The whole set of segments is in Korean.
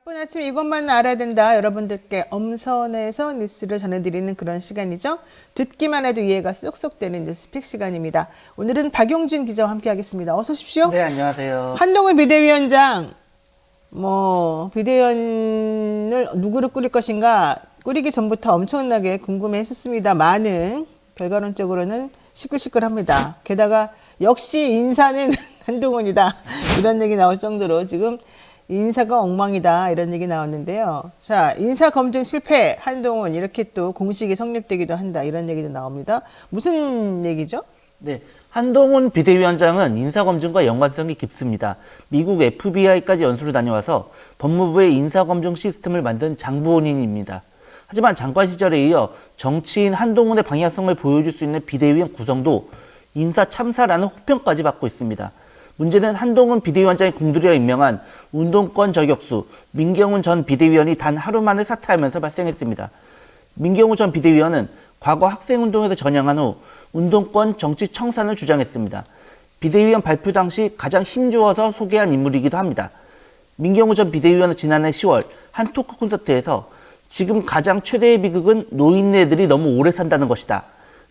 바쁜 아침 이것만 알아야 된다. 여러분들께 엄선해서 뉴스를 전해드리는 그런 시간이죠. 듣기만 해도 이해가 쏙쏙 되는 뉴스픽 시간입니다. 오늘은 박용준 기자와 함께하겠습니다. 어서 오십시오. 네, 안녕하세요. 한동훈 비대위원장, 비대위원을 누구를 꾸릴 것인가 꾸리기 전부터 엄청나게 궁금해했었습니다. 많은 결과론적으로는 시끌시끌합니다. 게다가 역시 인사는 한동훈이다. 이런 얘기 나올 정도로 지금 인사가 엉망이다 이런 얘기 나왔는데요. 자, 인사 검증 실패 한동훈 이렇게 또 공식이 성립되기도 한다 이런 얘기도 나옵니다. 무슨 얘기죠? 네, 한동훈 비대위원장은 인사검증과 연관성이 깊습니다. 미국 FBI까지 연수를 다녀와서 법무부의 인사검증 시스템을 만든 장부원인입니다. 하지만 장관 시절에 이어 정치인 한동훈의 방향성을 보여줄 수 있는 비대위원 구성도 인사 참사라는 호평까지 받고 있습니다. 문제는 한동훈 비대위원장이 공들여 임명한 운동권 저격수 민경훈 전 비대위원이 단 하루 만에 사퇴하면서 발생했습니다. 민경훈 전 비대위원은 과거 학생운동에서 전향한 후 운동권 정치 청산을 주장했습니다. 비대위원 발표 당시 가장 힘주어서 소개한 인물이기도 합니다. 민경훈 전 비대위원은 지난해 10월 한 토크 콘서트에서 지금 가장 최대의 비극은 노인네들이 너무 오래 산다는 것이다.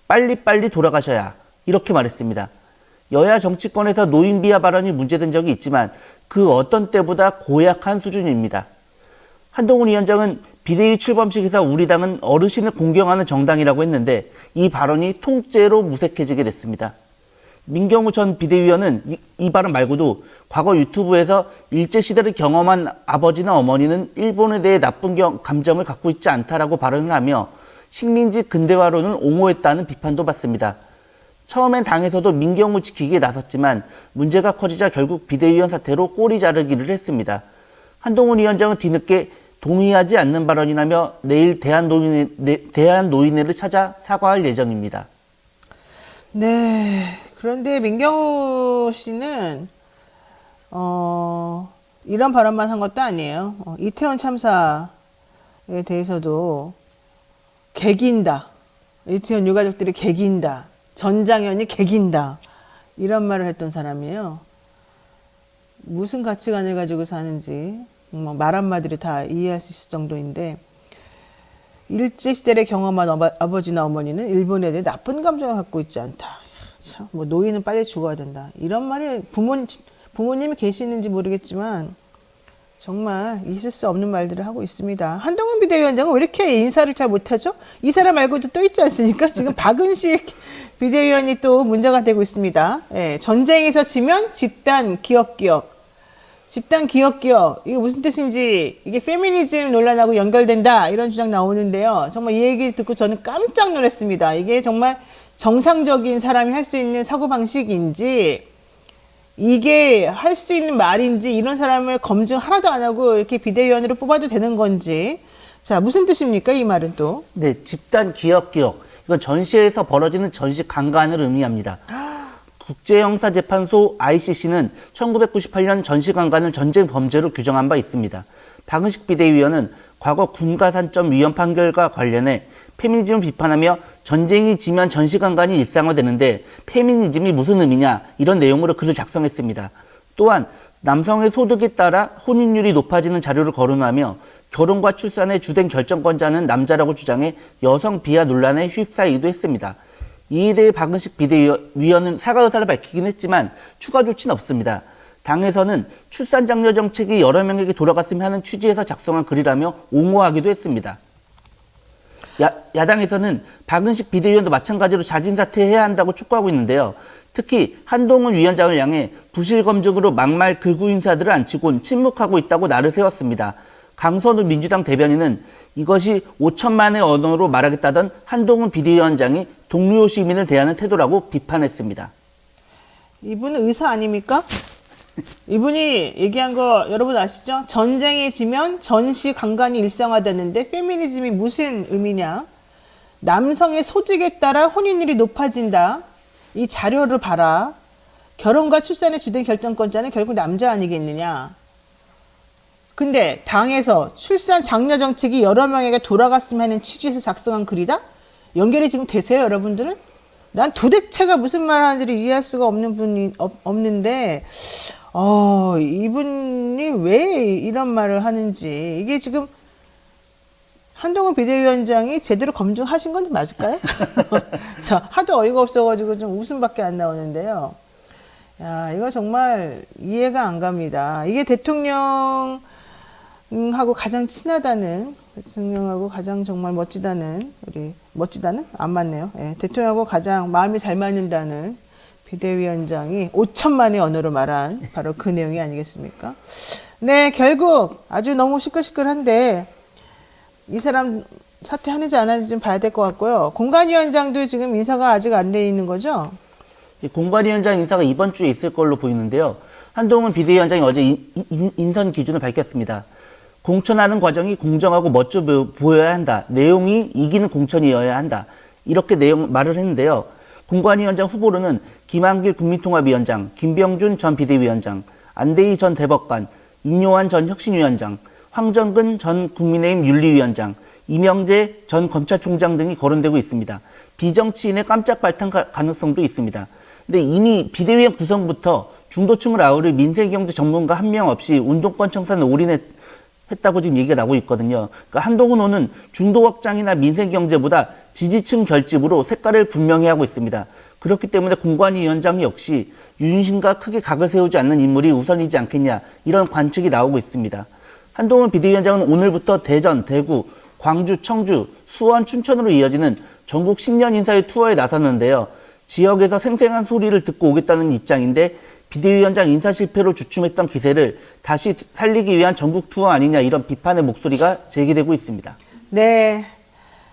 빨리빨리 돌아가셔야 이렇게 말했습니다. 여야 정치권에서 노인 비하 발언이 문제된 적이 있지만 그 어떤 때보다 고약한 수준입니다. 한동훈 위원장은 비대위 출범식에서 우리 당은 어르신을 공경하는 정당이라고 했는데 이 발언이 통째로 무색해지게 됐습니다. 민경우 전 비대위원은 이 발언 말고도 과거 유튜브에서 일제시대를 경험한 아버지나 어머니는 일본에 대해 나쁜 감정을 갖고 있지 않다라고 발언을 하며 식민지 근대화론을 옹호했다는 비판도 받습니다. 처음엔 당에서도 민경우 지키기에 나섰지만 문제가 커지자 결국 비대위원 사태로 꼬리 자르기를 했습니다. 한동훈 위원장은 뒤늦게 동의하지 않는 발언이라며 내일 대한노인회를 찾아 사과할 예정입니다. 네. 그런데 민경우 씨는 이런 발언만 한 것도 아니에요. 이태원 참사에 대해서도 개긴다. 이태원 유가족들이 개긴다. 전장현이 개긴다. 이런 말을 했던 사람이에요. 무슨 가치관을 가지고 사는지 말 한마디로 다 이해할 수 있을 정도인데 일제시대를 경험한 아버지나 어머니는 일본에 대해 나쁜 감정을 갖고 있지 않다. 참, 노인은 빨리 죽어야 된다. 이런 말을 부모님이 계시는지 모르겠지만 정말 있을 수 없는 말들을 하고 있습니다. 한동훈 비대위원장은 왜 이렇게 인사를 잘 못하죠? 이 사람 말고도 또 있지 않습니까? 지금 박은식 비대위원이 또 문제가 되고 있습니다. 예, 전쟁에서 지면 집단 기억. 집단 기억. 이게 무슨 뜻인지 이게 페미니즘 논란하고 연결된다 이런 주장 나오는데요. 정말 이 얘기 듣고 저는 깜짝 놀랐습니다. 이게 정말 정상적인 사람이 할 수 있는 사고방식인지 이게 할 수 있는 말인지 이런 사람을 검증 하나도 안 하고 이렇게 비대위원으로 뽑아도 되는 건지. 자, 무슨 뜻입니까? 이 말은 또. 네, 집단 기억. 이건 전시에서 벌어지는 전시 강간을 의미합니다. 국제형사재판소 ICC는 1998년 전시 강간을 전쟁 범죄로 규정한 바 있습니다. 박은식 비대위원은 과거 군가산점 위헌 판결과 관련해 페미니즘을 비판하며 전쟁이 지면 전시 강간이 일상화되는데 페미니즘이 무슨 의미냐 이런 내용으로 글을 작성했습니다. 또한 남성의 소득에 따라 혼인율이 높아지는 자료를 거론하며 결혼과 출산의 주된 결정권자는 남자라고 주장해 여성 비하 논란에 휩싸이기도 했습니다. 이에 대해 박은식 비대위원은 사과 의사를 밝히긴 했지만 추가 조치는 없습니다. 당에서는 출산 장려 정책이 여러 명에게 돌아갔으면 하는 취지에서 작성한 글이라며 옹호하기도 했습니다. 야당에서는 박은식 비대위원도 마찬가지로 자진 사퇴해야 한다고 촉구하고 있는데요. 특히 한동훈 위원장을 향해 부실 검증으로 막말 극우 인사들을 앉히곤 침묵하고 있다고 날을 세웠습니다. 강선우 민주당 대변인은 이것이 5천만의 언어로 말하겠다던 한동훈 비대위원장이 동료 시민을 대하는 태도라고 비판했습니다. 이분은 의사 아닙니까? 이분이 얘기한 거 여러분 아시죠? 전쟁에 지면 전시 강간이 일상화됐는데 페미니즘이 무슨 의미냐? 남성의 소득에 따라 혼인율이 높아진다. 이 자료를 봐라. 결혼과 출산의 주된 결정권자는 결국 남자 아니겠느냐? 근데 당에서 출산 장려 정책이 여러 명에게 돌아갔으면 하는 취지에서 작성한 글이다? 연결이 지금 되세요, 여러분들은? 난 도대체가 무슨 말 하는지를 이해할 수가 없는데 이분이 왜 이런 말을 하는지, 이게 지금 한동훈 비대위원장이 제대로 검증하신 건 맞을까요? 하도 어이가 없어가지고 좀 웃음밖에 안 나오는데요. 야, 이거 정말 이해가 안 갑니다. 이게 대통령하고 가장 친하다는, 대통령하고 가장 정말 멋지다는, 멋지다는? 안 맞네요. 예, 대통령하고 가장 마음이 잘 맞는다는 비대위원장이 5천만의 언어로 말한 바로 그 내용이 아니겠습니까? 네, 결국 아주 너무 시끌시끌한데, 이 사람 사퇴하는지 안 하는지 좀 봐야 될 것 같고요. 공관위원장도 지금 인사가 아직 안 돼 있는 거죠? 공관위원장 인사가 이번 주에 있을 걸로 보이는데요. 한동훈 비대위원장이 어제 인선 기준을 밝혔습니다. 공천하는 과정이 공정하고 멋져 보여야 한다. 내용이 이기는 공천이어야 한다. 이렇게 말을 했는데요. 공관위원장 후보로는 김한길 국민통합위원장, 김병준 전 비대위원장, 안대희 전 대법관, 임요한 전 혁신위원장, 황정근 전 국민의힘 윤리위원장, 이명재 전 검찰총장 등이 거론되고 있습니다. 비정치인의 깜짝 발탁 가능성도 있습니다. 근데 이미 비대위원 구성부터 중도층을 아우를 민생경제 전문가 한 명 없이 운동권 청산에 올인했다고 지금 얘기가 나오고 있거든요. 그러니까 한동훈 호는 중도 확장이나 민생경제보다 지지층 결집으로 색깔을 분명히 하고 있습니다. 그렇기 때문에 공관위원장 역시 윤심과 크게 각을 세우지 않는 인물이 우선이지 않겠냐, 이런 관측이 나오고 있습니다. 한동훈 비대위원장은 오늘부터 대전, 대구, 광주, 청주, 수원, 춘천으로 이어지는 전국 신년 인사회 투어에 나섰는데요. 지역에서 생생한 소리를 듣고 오겠다는 입장인데, 비대위원장 인사 실패로 주춤했던 기세를 다시 살리기 위한 전국 투어 아니냐, 이런 비판의 목소리가 제기되고 있습니다. 네.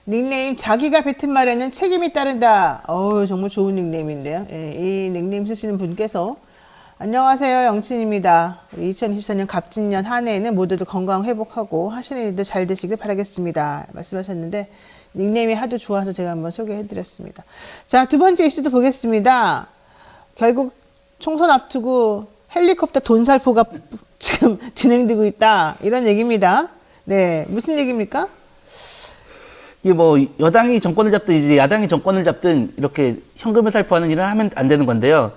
닉네임 자기가 뱉은 말에는 책임이 따른다. 정말 좋은 닉네임인데요. 예, 이 닉네임 쓰시는 분께서 안녕하세요, 영친입니다. 2024년 갑진년 한 해에는 모두들 건강 회복하고 하시는 일들 잘 되시길 바라겠습니다. 말씀하셨는데 닉네임이 하도 좋아서 제가 한번 소개해드렸습니다. 자, 두 번째 이슈도 보겠습니다. 결국 총선 앞두고 헬리콥터 돈살포가 지금 진행되고 있다, 이런 얘기입니다. 네, 무슨 얘기입니까? 이게 뭐 여당이 정권을 잡든 이제 야당이 정권을 잡든 이렇게 현금을 살포하는 일은 하면 안 되는 건데요.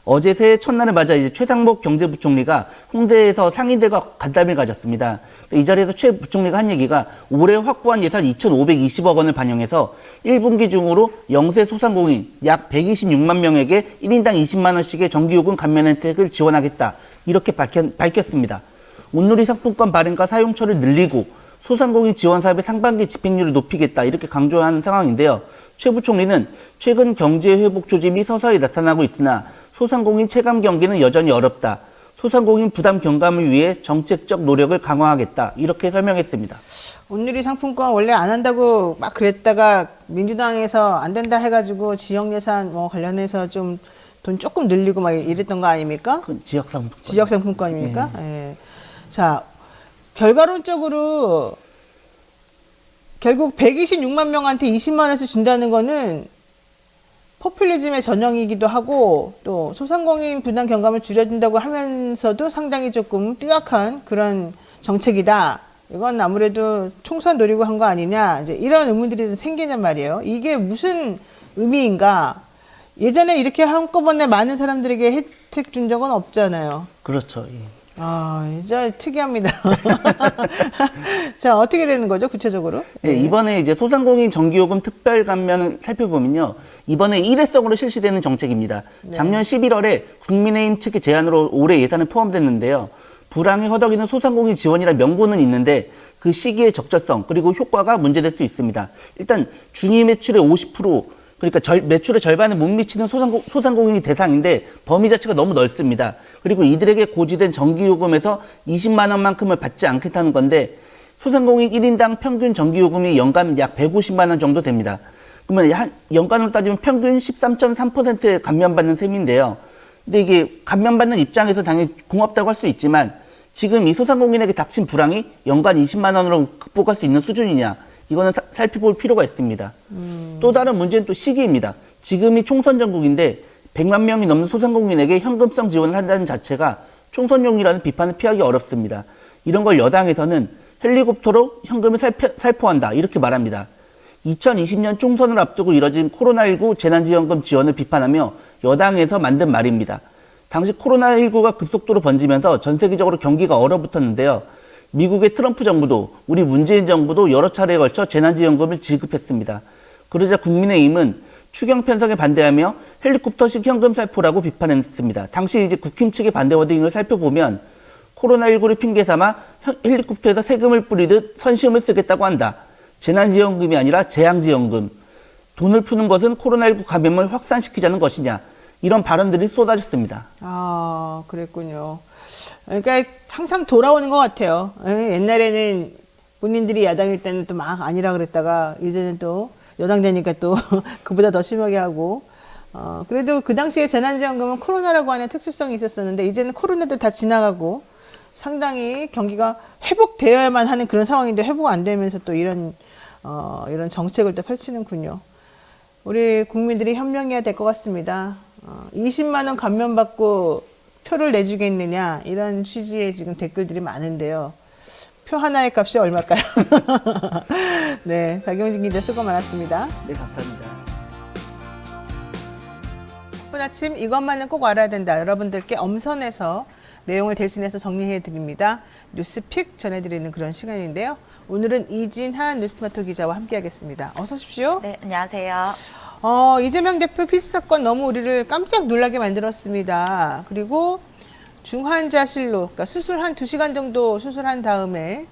어제 새해 첫날을 맞아 이제 최상목 경제부총리가 홍대에서 상임대가 간담회를 가졌습니다. 이 자리에서 최 부총리가 한 얘기가 올해 확보한 예산 2,520억 원을 반영해서 1분기 중으로 영세 소상공인 약 126만 명에게 1인당 20만 원씩의 정기요금 감면 혜택을 지원하겠다, 이렇게 밝혔습니다. 온누리 상품권 발행과 사용처를 늘리고 소상공인 지원 사업의 상반기 집행률을 높이겠다, 이렇게 강조한 상황인데요. 최 부총리는 최근 경제 회복 조짐이 서서히 나타나고 있으나 소상공인 체감 경기는 여전히 어렵다. 소상공인 부담 경감을 위해 정책적 노력을 강화하겠다, 이렇게 설명했습니다. 온누리 상품권 원래 안 한다고 막 그랬다가 민주당에서 안 된다 해가지고 지역 예산 관련해서 좀 돈 조금 늘리고 막 이랬던 거 아닙니까? 지역 상품권. 지역 상품권입니까? 예. 자, 결과론적으로 결국 126만 명한테 20만 원에서 준다는 거는 포퓰리즘의 전형이기도 하고, 또 소상공인 부담 경감을 줄여준다고 하면서도 상당히 조금 뜨악한 그런 정책이다. 이건 아무래도 총선 노리고 한 거 아니냐, 이제 이런 의문들이 생기는 말이에요. 이게 무슨 의미인가? 예전에 이렇게 한꺼번에 많은 사람들에게 혜택 준 적은 없잖아요. 그렇죠. 예. 이제 특이합니다. 자, 어떻게 되는 거죠, 구체적으로? 네, 이번에 이제 소상공인 정기요금 특별 감면을 살펴보면요. 이번에 일회성으로 실시되는 정책입니다. 네. 작년 11월에 국민의힘 측의 제안으로 올해 예산은 포함됐는데요. 불황에 허덕이는 소상공인 지원이라 명분은 있는데 그 시기의 적절성 그리고 효과가 문제될 수 있습니다. 일단 중위 매출의 50%, 그러니까 매출의 절반을 못 미치는 소상공인이 대상인데 범위 자체가 너무 넓습니다. 그리고 이들에게 고지된 전기요금에서 20만 원만큼을 받지 않겠다는 건데, 소상공인 1인당 평균 전기요금이 연간 약 150만 원 정도 됩니다. 그러면 연간으로 따지면 평균 13.3%의 감면받는 셈인데요. 근데 이게 감면받는 입장에서 당연히 고맙다고 할 수 있지만, 지금 이 소상공인에게 닥친 불황이 연간 20만 원으로 극복할 수 있는 수준이냐, 이거는 살펴볼 필요가 있습니다. 또 다른 문제는 또 시기입니다. 지금이 총선 전국인데 100만 명이 넘는 소상공인에게 현금성 지원을 한다는 자체가 총선용이라는 비판을 피하기 어렵습니다. 이런 걸 여당에서는 헬리콥터로 현금을 살포한다, 이렇게 말합니다. 2020년 총선을 앞두고 이뤄진 코로나19 재난지원금 지원을 비판하며 여당에서 만든 말입니다. 당시 코로나19가 급속도로 번지면서 전 세계적으로 경기가 얼어붙었는데요. 미국의 트럼프 정부도 우리 문재인 정부도 여러 차례에 걸쳐 재난지원금을 지급했습니다. 그러자 국민의힘은 추경 편성에 반대하며 헬리콥터식 현금 살포라고 비판했습니다. 당시 이제 국힘 측의 반대 워딩을 살펴보면 코로나19를 핑계 삼아 헬리콥터에서 세금을 뿌리듯 선시험을 쓰겠다고 한다. 재난지원금이 아니라 재앙지원금. 돈을 푸는 것은 코로나19 감염을 확산시키자는 것이냐. 이런 발언들이 쏟아졌습니다. 아, 그랬군요. 그러니까 항상 돌아오는 것 같아요. 옛날에는 본인들이 야당일 때는 또 막 아니라 그랬다가 이제는 또 여당 되니까 또 그보다 더 심하게 하고 그래도 그 당시에 재난지원금은 코로나라고 하는 특수성이 있었었는데 이제는 코로나도 다 지나가고 상당히 경기가 회복되어야만 하는 그런 상황인데 회복 안 되면서 또 이런 정책을 또 펼치는군요. 우리 국민들이 현명해야 될 것 같습니다. 20만 원 감면받고 표를 내주겠느냐 이런 취지의 지금 댓글들이 많은데요. 표 하나의 값이 얼마일까요? 네, 박용진 기자 수고 많았습니다. 네, 감사합니다. 오늘 아침 이것만은 꼭 알아야 된다. 여러분들께 엄선해서 내용을 대신해서 정리해 드립니다. 뉴스픽 전해드리는 그런 시간인데요. 오늘은 이진한 뉴스토마토 기자와 함께하겠습니다. 어서 오십시오. 네, 안녕하세요. 이재명 대표 피습 사건 너무 우리를 깜짝 놀라게 만들었습니다. 그리고 중환자실로, 그러니까 수술 한 2시간 정도 수술한 다음에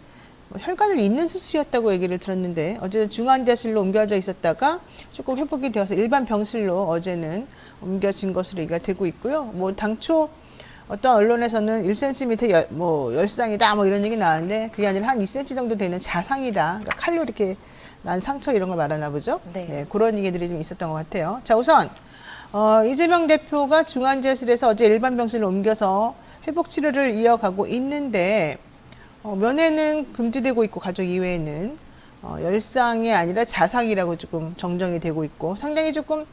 혈관을 잇는 수술이었다고 얘기를 들었는데 어제는 중환자실로 옮겨져 있었다가 조금 회복이 되어서 일반 병실로 어제는 옮겨진 것으로 얘기가 되고 있고요. 뭐 당초 어떤 언론에서는 1cm 열상이다 뭐 이런 얘기 나왔는데 그게 아니라 한 2cm 정도 되는 자상이다. 그러니까 칼로 이렇게 난 상처 이런 걸 말하나 보죠. 네. 그런 얘기들이 좀 있었던 것 같아요. 자, 우선 이재명 대표가 중환자실에서 어제 일반 병실로 옮겨서 회복 치료를 이어가고 있는데 면회는 금지되고 있고 가족 이외에는 열상이 아니라 자상이라고 조금 정정이 되고 있고 상당히 조금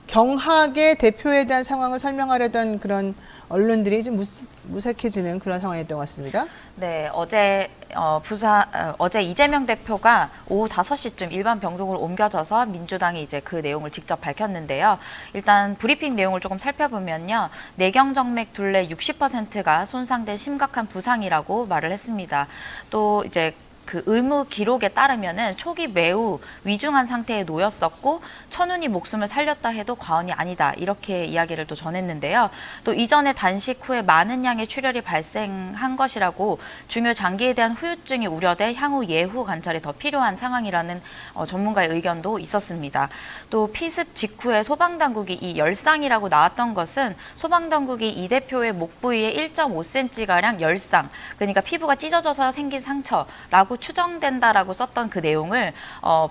경하게 대표에 대한 상황을 설명하려던 그런 언론들이 좀 무색해지는 그런 상황이었던 것 같습니다. 네, 어제 이재명 대표가 오후 5시쯤 일반 병동으로 옮겨져서 민주당이 이제 그 내용을 직접 밝혔는데요. 일단 브리핑 내용을 조금 살펴보면요. 뇌경정맥 둘레 60%가 손상된 심각한 부상이라고 말을 했습니다. 또 이제 그 의무 기록에 따르면은 초기 매우 위중한 상태에 놓였었고 천운이 목숨을 살렸다 해도 과언이 아니다 이렇게 이야기를 또 전했는데요. 또 이전에 단식 후에 많은 양의 출혈이 발생한 것이라고 중요 장기에 대한 후유증이 우려돼 향후 예후 관찰이 더 필요한 상황이라는 전문가의 의견도 있었습니다. 또 피습 직후에 소방당국이 이 열상이라고 나왔던 것은 소방당국이 이 대표의 목 부위에 1.5cm가량 열상, 그러니까 피부가 찢어져서 생긴 상처라고 추정된다라고 썼던 그 내용을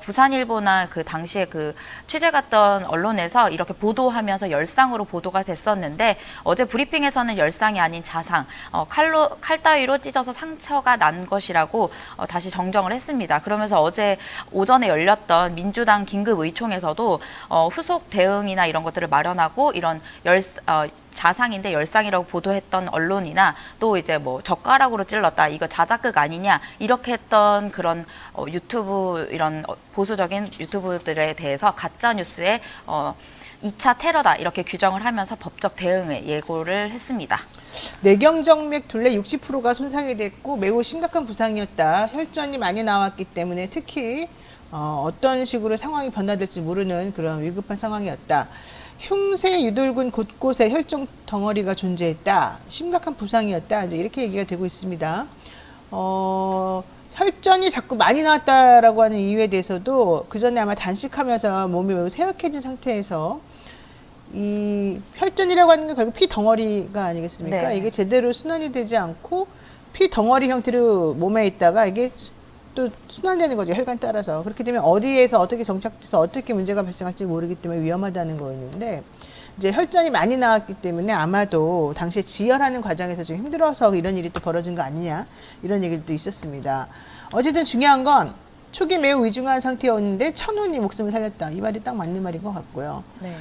부산일보나 그 당시에 그 취재 갔던 언론에서 이렇게 보도하면서 열상으로 보도가 됐었는데 어제 브리핑에서는 열상이 아닌 자상, 칼 따위로 찢어서 상처가 난 것이라고 다시 정정을 했습니다. 그러면서 어제 오전에 열렸던 민주당 긴급의총에서도 후속 대응이나 이런 것들을 마련하고 이런 자상인데 열상이라고 보도했던 언론이나 또 이제 뭐 젓가락으로 찔렀다 이거 자작극 아니냐 이렇게 했던 그런 유튜브 이런 보수적인 유튜브들에 대해서 가짜 뉴스에 2차 테러다 이렇게 규정을 하면서 법적 대응에 예고를 했습니다. 뇌경정맥 둘레 60%가 손상이 됐고 매우 심각한 부상이었다. 혈전이 많이 나왔기 때문에 특히 어떤 식으로 상황이 변화될지 모르는 그런 위급한 상황이었다. 흉쇄 유돌근 곳곳에 혈종 덩어리가 존재했다. 심각한 부상이었다. 이제 이렇게 얘기가 되고 있습니다. 혈전이 자꾸 많이 나왔다라고 하는 이유에 대해서도 그 전에 아마 단식하면서 몸이 매우 세역해진 상태에서 이 혈전이라고 하는 게 결국 피 덩어리가 아니겠습니까? 네. 이게 제대로 순환이 되지 않고 피 덩어리 형태로 몸에 있다가 이게 또 순환되는 거죠. 혈관 따라서. 그렇게 되면 어디에서 어떻게 정착돼서 어떻게 문제가 발생할지 모르기 때문에 위험하다는 거였는데 이제 혈전이 많이 나왔기 때문에 아마도 당시에 지혈하는 과정에서 좀 힘들어서 이런 일이 또 벌어진 거 아니냐 이런 얘기도 있었습니다. 어쨌든 중요한 건 초기 매우 위중한 상태였는데 천운이 목숨을 살렸다. 이 말이 딱 맞는 말인 것 같고요. 네.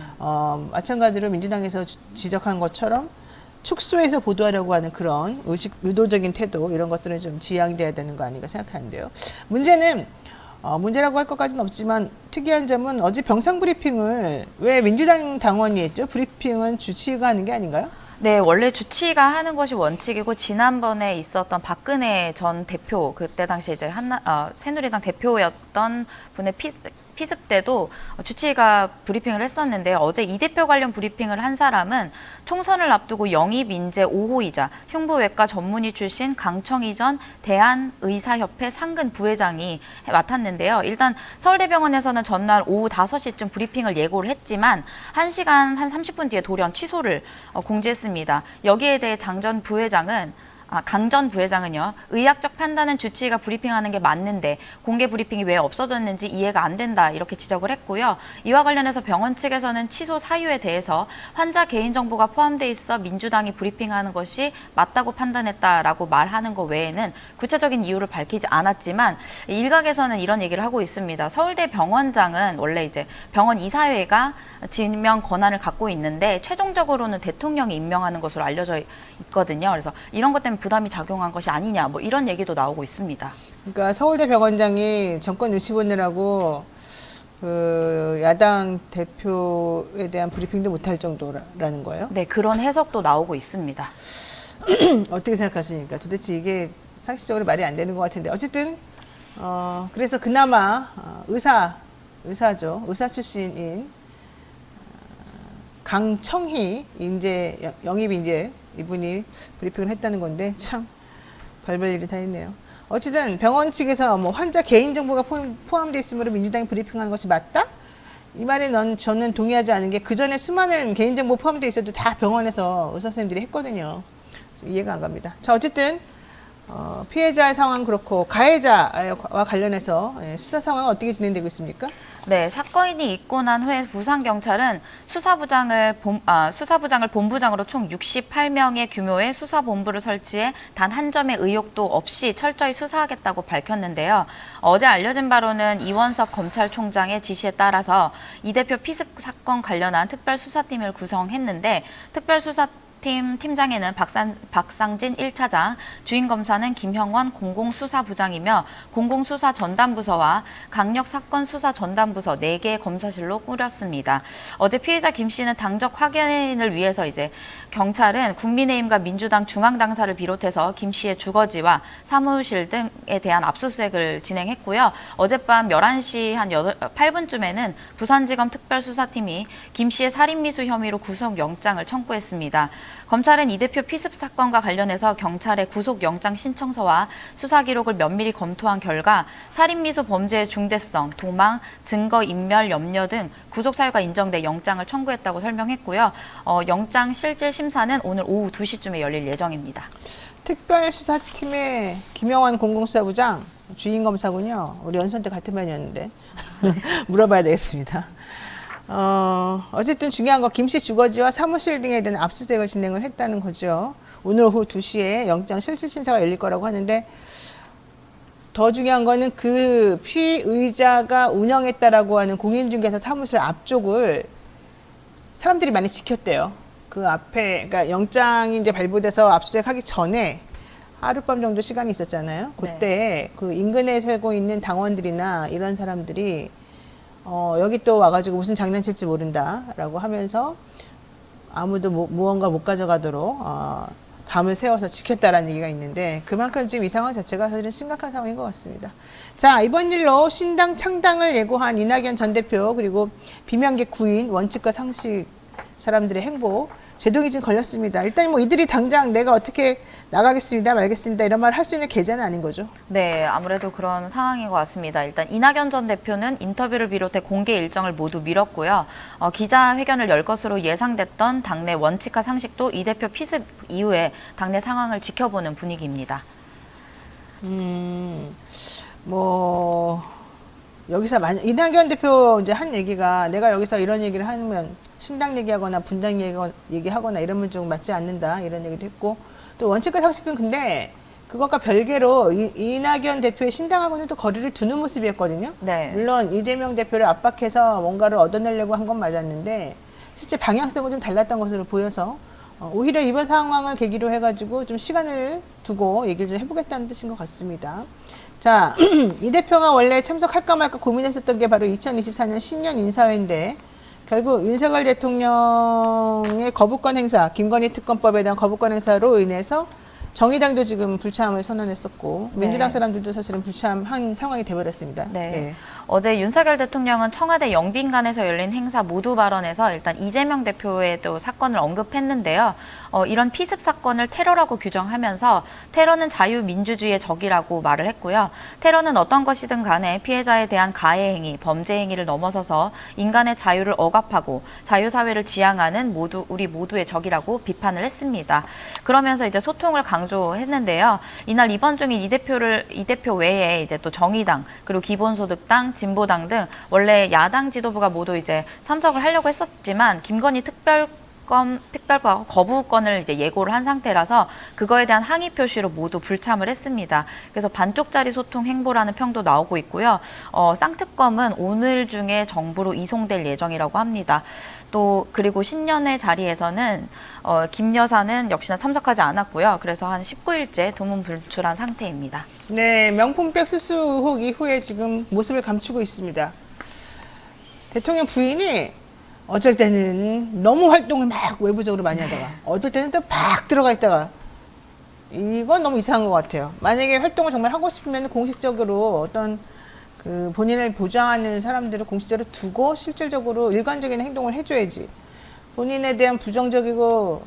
마찬가지로 민주당에서 지적한 것처럼 축소해서 보도하려고 하는 그런 의도적인 태도 이런 것들은 좀 지양돼야 되는 거 아닌가 생각하는데요. 문제는 문제라고 할 것까지는 없지만 특이한 점은 어제 병상 브리핑을 왜 민주당 당원이 했죠? 브리핑은 주치의가 하는 게 아닌가요? 네, 원래 주치의가 하는 것이 원칙이고 지난번에 있었던 박근혜 전 대표 그때 당시 이제 새누리당 대표였던 분의 피습 때도 주치의가 브리핑을 했었는데 어제 이 대표 관련 브리핑을 한 사람은 총선을 앞두고 영입 인재 5호이자 흉부외과 전문의 출신 강청희 전 대한의사협회 상근 부회장이 맡았는데요. 일단 서울대병원에서는 전날 오후 5시쯤 브리핑을 예고를 했지만 1시간 한 30분 뒤에 돌연 취소를 공지했습니다. 여기에 대해 강 전 부회장은요, 의학적 판단은 주치의가 브리핑하는 게 맞는데 공개 브리핑이 왜 없어졌는지 이해가 안 된다 이렇게 지적을 했고요. 이와 관련해서 병원 측에서는 취소 사유에 대해서 환자 개인정보가 포함돼 있어 민주당이 브리핑하는 것이 맞다고 판단했다라고 말하는 것 외에는 구체적인 이유를 밝히지 않았지만 일각에서는 이런 얘기를 하고 있습니다. 서울대 병원장은 원래 이제 병원 이사회가 지명 권한을 갖고 있는데 최종적으로는 대통령이 임명하는 것으로 알려져 있거든요. 그래서 이런 것 때문에 부담이 작용한 것이 아니냐 뭐 이런 얘기도 나오고 있습니다. 그러니까 서울대 병원장이 정권 눈치 보느라고 그 야당 대표에 대한 브리핑도 못할 정도라는 거예요? 네, 그런 해석도 나오고 있습니다. 어떻게 생각하십니까? 도대체 이게 상식적으로 말이 안 되는 것 같은데 어쨌든 그래서 그나마 의사죠. 의사 출신인 강청희 영입 인재 이분이 브리핑을 했다는 건데 참 별별 일이 다 있네요. 어쨌든 병원 측에서 뭐 환자 개인정보가 포함되어 있으므로 민주당이 브리핑하는 것이 맞다? 이 말에 저는 동의하지 않은 게 그 전에 수많은 개인정보 포함되어 있어도 다 병원에서 의사 선생님들이 했거든요. 이해가 안 갑니다. 자, 어쨌든 피해자의 상황 그렇고 가해자와 관련해서 수사 상황은 어떻게 진행되고 있습니까? 네, 사건이 있고 난 후에 부산경찰은 수사부장을 본부장으로 총 68명의 규모의 수사본부를 설치해 단 한 점의 의혹도 없이 철저히 수사하겠다고 밝혔는데요. 어제 알려진 바로는 이원석 검찰총장의 지시에 따라서 이 대표 피습 사건 관련한 특별수사팀을 구성했는데 특별수사팀 팀장에는 박상진 1차장, 주임검사는 김형원 공공수사부장이며 공공수사전담부서와 강력사건수사전담부서 4개의 검사실로 꾸렸습니다. 어제 피해자 김 씨는 당적 확인을 위해서 이제 경찰은 국민의힘과 민주당 중앙당사를 비롯해서 김 씨의 주거지와 사무실 등에 대한 압수수색을 진행했고요. 어젯밤 11시 한 8분쯤에는 부산지검 특별수사팀이 김 씨의 살인미수 혐의로 구속영장을 청구했습니다. 검찰은 이 대표 피습 사건과 관련해서 경찰의 구속영장 신청서와 수사 기록을 면밀히 검토한 결과 살인미수 범죄의 중대성, 도망, 증거인멸 염려 등 구속 사유가 인정돼 영장을 청구했다고 설명했고요. 영장 실질 심사는 오늘 오후 2시쯤에 열릴 예정입니다. 특별수사팀의 김영환 공공수사부장 주임검사군요. 우리 연수원 때 같은 반이었는데 물어봐야 되겠습니다. 어쨌든 중요한 거 김씨 주거지와 사무실 등에 대한 압수수색을 진행을 했다는 거죠. 오늘 오후 2시에 영장 실질심사가 열릴 거라고 하는데 더 중요한 거는 그 피의자가 운영했다라고 하는 공인중개사 사무실 앞쪽을 사람들이 많이 지켰대요. 그 앞에, 그러니까 영장이 이제 발부돼서 압수수색하기 전에 하룻밤 정도 시간이 있었잖아요. 그때 그 인근에 살고 있는 당원들이나 이런 사람들이 여기 또 와가지고 무슨 장난칠지 모른다라고 하면서 아무도 무언가 못 가져가도록 밤을 새워서 지켰다라는 얘기가 있는데 그만큼 지금 이 상황 자체가 사실은 심각한 상황인 것 같습니다. 자, 이번 일로 신당 창당을 예고한 이낙연 전 대표 그리고 비명계 구인 원칙과 상식 사람들의 행보 제동이 지금 걸렸습니다. 일단 뭐 이들이 당장 내가 어떻게 나가겠습니다, 말겠습니다 이런 말 할 수 있는 계좌는 아닌 거죠. 네, 아무래도 그런 상황인 것 같습니다. 일단 이낙연 전 대표는 인터뷰를 비롯해 공개 일정을 모두 미뤘고요. 기자회견을 열 것으로 예상됐던 당내 원칙과 상식도 이 대표 피습 이후에 당내 상황을 지켜보는 분위기입니다. 여기서 만약 이낙연 대표 이제 한 얘기가 내가 여기서 이런 얘기를 하면 신당 얘기하거나 분당 얘기하거나 이러면 좀 맞지 않는다 이런 얘기도 했고 또 원칙과 상식은 근데 그것과 별개로 이낙연 대표의 신당하고는 또 거리를 두는 모습이었거든요. 네. 물론 이재명 대표를 압박해서 뭔가를 얻어내려고 한 건 맞았는데 실제 방향성은 좀 달랐던 것으로 보여서 오히려 이번 상황을 계기로 해가지고 좀 시간을 두고 얘기를 좀 해보겠다는 뜻인 것 같습니다. 자, 이 대표가 원래 참석할까 말까 고민했었던 게 바로 2024년 신년 인사회인데 결국 윤석열 대통령의 거부권 행사, 김건희 특검법에 대한 거부권 행사로 인해서 정의당도 지금 불참을 선언했었고 네. 민주당 사람들도 사실은 불참한 상황이 돼버렸습니다. 네. 예. 어제 윤석열 대통령은 청와대 영빈관에서 열린 행사 모두 발언에서 일단 이재명 대표의 또 사건을 언급했는데요. 이런 피습 사건을 테러라고 규정하면서 테러는 자유민주주의의 적이라고 말을 했고요. 테러는 어떤 것이든 간에 피해자에 대한 가해 행위, 범죄 행위를 넘어서서 인간의 자유를 억압하고 자유사회를 지향하는 우리 모두의 적이라고 비판을 했습니다. 그러면서 이제 소통을 강조했는데요. 이날 입원 중인 이 대표 외에 이제 또 정의당 그리고 기본소득당, 진보당 등 원래 야당 지도부가 모두 이제 참석을 하려고 했었지만 김건희 특별법 거부권을 이제 예고를 한 상태라서 그거에 대한 항의 표시로 모두 불참을 했습니다. 그래서 반쪽짜리 소통 행보라는 평도 나오고 있고요. 쌍특검은 오늘 중에 정부로 이송될 예정이라고 합니다. 또 그리고 신년회 자리에서는 김 여사는 역시나 참석하지 않았고요. 그래서 한 19일째 두문불출한 상태입니다. 네, 명품백 수수 의혹 이후에 지금 모습을 감추고 있습니다. 대통령 부인이 어쩔 때는 너무 활동을 막 외부적으로 많이 하다가 어쩔 때는 또 팍 들어가 있다가 이건 너무 이상한 것 같아요. 만약에 활동을 정말 하고 싶으면 공식적으로 어떤 그 본인을 보좌하는 사람들을 공식적으로 두고 실질적으로 일관적인 행동을 해줘야지. 본인에 대한 부정적이고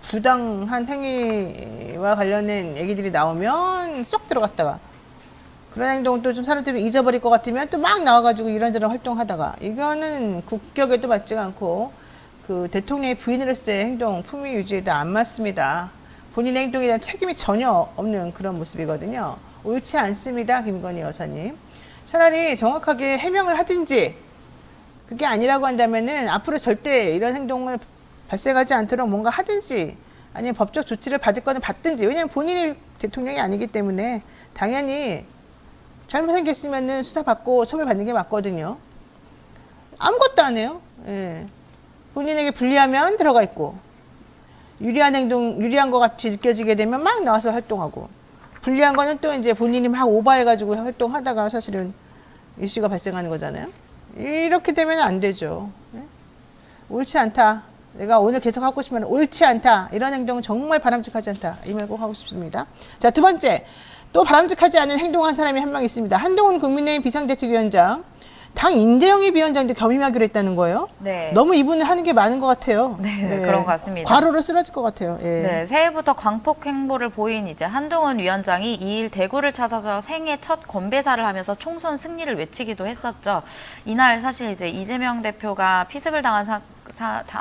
부당한 행위와 관련된 얘기들이 나오면 쏙 들어갔다가 그런 행동은 또 좀 사람들이 잊어버릴 것 같으면 또 막 나와가지고 이런저런 활동하다가 이거는 국격에도 맞지가 않고 그 대통령의 부인으로서의 행동, 품위 유지에도 안 맞습니다. 본인의 행동에 대한 책임이 전혀 없는 그런 모습이거든요. 옳지 않습니다, 김건희 여사님. 차라리 정확하게 해명을 하든지 그게 아니라고 한다면은 앞으로 절대 이런 행동을 발생하지 않도록 뭔가 하든지 아니면 법적 조치를 받을 거는 받든지. 왜냐하면 본인이 대통령이 아니기 때문에 당연히 잘못 생겼으면은 수사받고 처벌받는 게 맞거든요. 아무것도 안 해요. 예. 본인에게 불리하면 들어가 있고 유리한 행동, 유리한 것 같이 느껴지게 되면 막 나와서 활동하고 불리한 거는 또 이제 본인이 막 오버해가지고 활동하다가 사실은 이슈가 발생하는 거잖아요. 이렇게 되면 안 되죠. 예? 옳지 않다. 내가 오늘 계속 하고 싶으면 옳지 않다. 이런 행동은 정말 바람직하지 않다. 이 말 꼭 하고 싶습니다. 자, 두 번째. 또 바람직하지 않은 행동한 사람이 한 명 있습니다. 한동훈 국민의힘 비상대책위원장. 당 인재영입 위원장도 겸임하기로 했다는 거예요. 네. 너무 이분은 하는 게 많은 것 같아요. 네, 그런 것 같습니다. 과로로 쓰러질 것 같아요. 예. 네, 새해부터 광폭 행보를 보인 이제 한동훈 위원장이 2일 대구를 찾아서 생애 첫 건배사를 하면서 총선 승리를 외치기도 했었죠. 이날 사실 이제 이재명 대표가 피습을 당한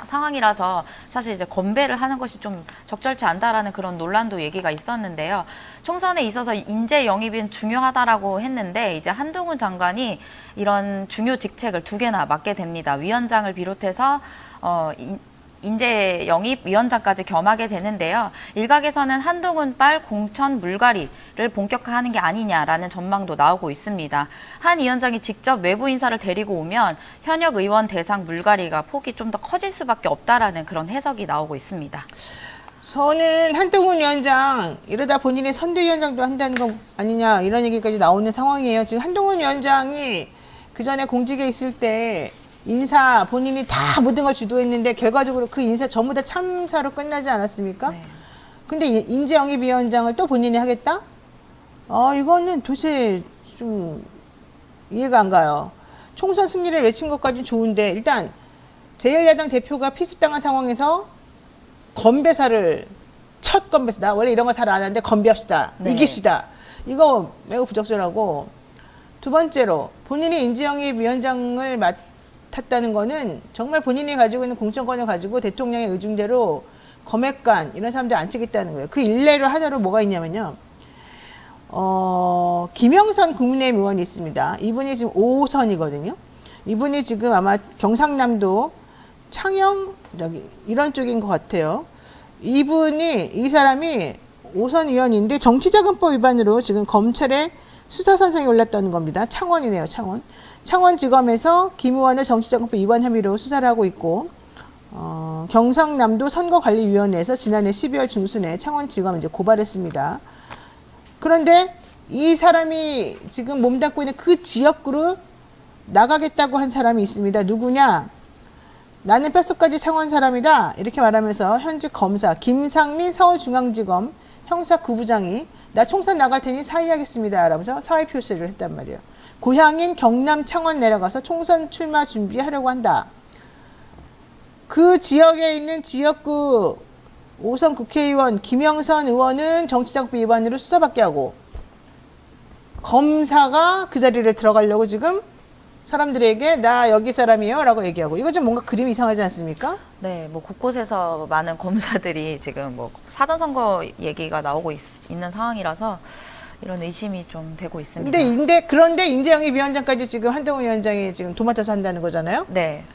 상황이라서 사실 이제 건배를 하는 것이 좀 적절치 않다라는 그런 논란도 얘기가 있었는데요. 총선에 있어서 인재 영입은 중요하다라고 했는데 이제 한동훈 장관이 이런 중요 직책을 2개나 맡게 됩니다. 위원장을 비롯해서 인재 영입 위원장까지 겸하게 되는데요. 일각에서는 한동훈빨 공천 물갈이를 본격화하는 게 아니냐라는 전망도 나오고 있습니다. 한 위원장이 직접 외부 인사를 데리고 오면 현역 의원 대상 물갈이가 폭이 좀 더 커질 수밖에 없다라는 그런 해석이 나오고 있습니다. 저는 한동훈 위원장 이러다 본인이 선대위원장도 한다는 거 아니냐 이런 얘기까지 나오는 상황이에요. 지금 한동훈 위원장이 그 전에 공직에 있을 때 인사 본인이 다 모든 걸 주도했는데 결과적으로 그 인사 전부 다 참사로 끝나지 않았습니까? 네. 근데 인재영입위원장을 또 본인이 하겠다? 이거는 도대체 좀 이해가 안 가요. 총선 승리를 외친 것까지 좋은데 일단 제1야당 대표가 피습당한 상황에서 건배사를 첫 건배사 나 원래 이런 거 잘 안 하는데 건배합시다. 네. 이깁시다. 이거 매우 부적절하고 두 번째로 본인이 인재영입위원장을 맡았다는 거는 정말 본인이 가지고 있는 공천권을 가지고 대통령의 의중대로 검핵관 이런 사람들 안 치겠다는 거예요. 그 일례로 하나로 뭐가 있냐면요. 김영선 국민의힘 의원이 있습니다. 이분이 지금 5선이거든요. 이분이 지금 아마 경상남도 창녕 여기 이런 쪽인 것 같아요. 이 사람이 5선 의원인데 정치자금법 위반으로 지금 검찰에 수사 선상에 올랐다는 겁니다. 창원이네요, 창원. 창원지검에서 김 의원을 정치자금법 위반 혐의로 수사를 하고 있고 경상남도 선거관리위원회에서 지난해 12월 중순에 창원지검에 이제 고발했습니다. 그런데 이 사람이 지금 몸담고 있는 그 지역구로 나가겠다고 한 사람이 있습니다. 누구냐? 나는 뼛속까지 창원 사람이다. 이렇게 말하면서 현직 검사 김상민 서울중앙지검 형사구부장이 나 총선 나갈 테니 사의하겠습니다. 라면서 사의 표시를 했단 말이에요. 고향인 경남 창원 내려가서 총선 출마 준비하려고 한다. 그 지역에 있는 지역구 5선 국회의원 김영선 의원은 정치자금법 위반으로 수사받게 하고 검사가 그 자리를 들어가려고 지금 사람들에게 나 여기 사람이에요 라고 얘기하고 이거 좀 뭔가 그림이 이상하지 않습니까? 네, 뭐 곳곳에서 많은 검사들이 지금 뭐 사전선거 얘기가 나오고 있는 상황이라서 이런 의심이 좀 되고 있습니다. 그런데 인재영입위원장까지 지금 한동훈 위원장이 지금 도맡아서 한다는 거잖아요? 네.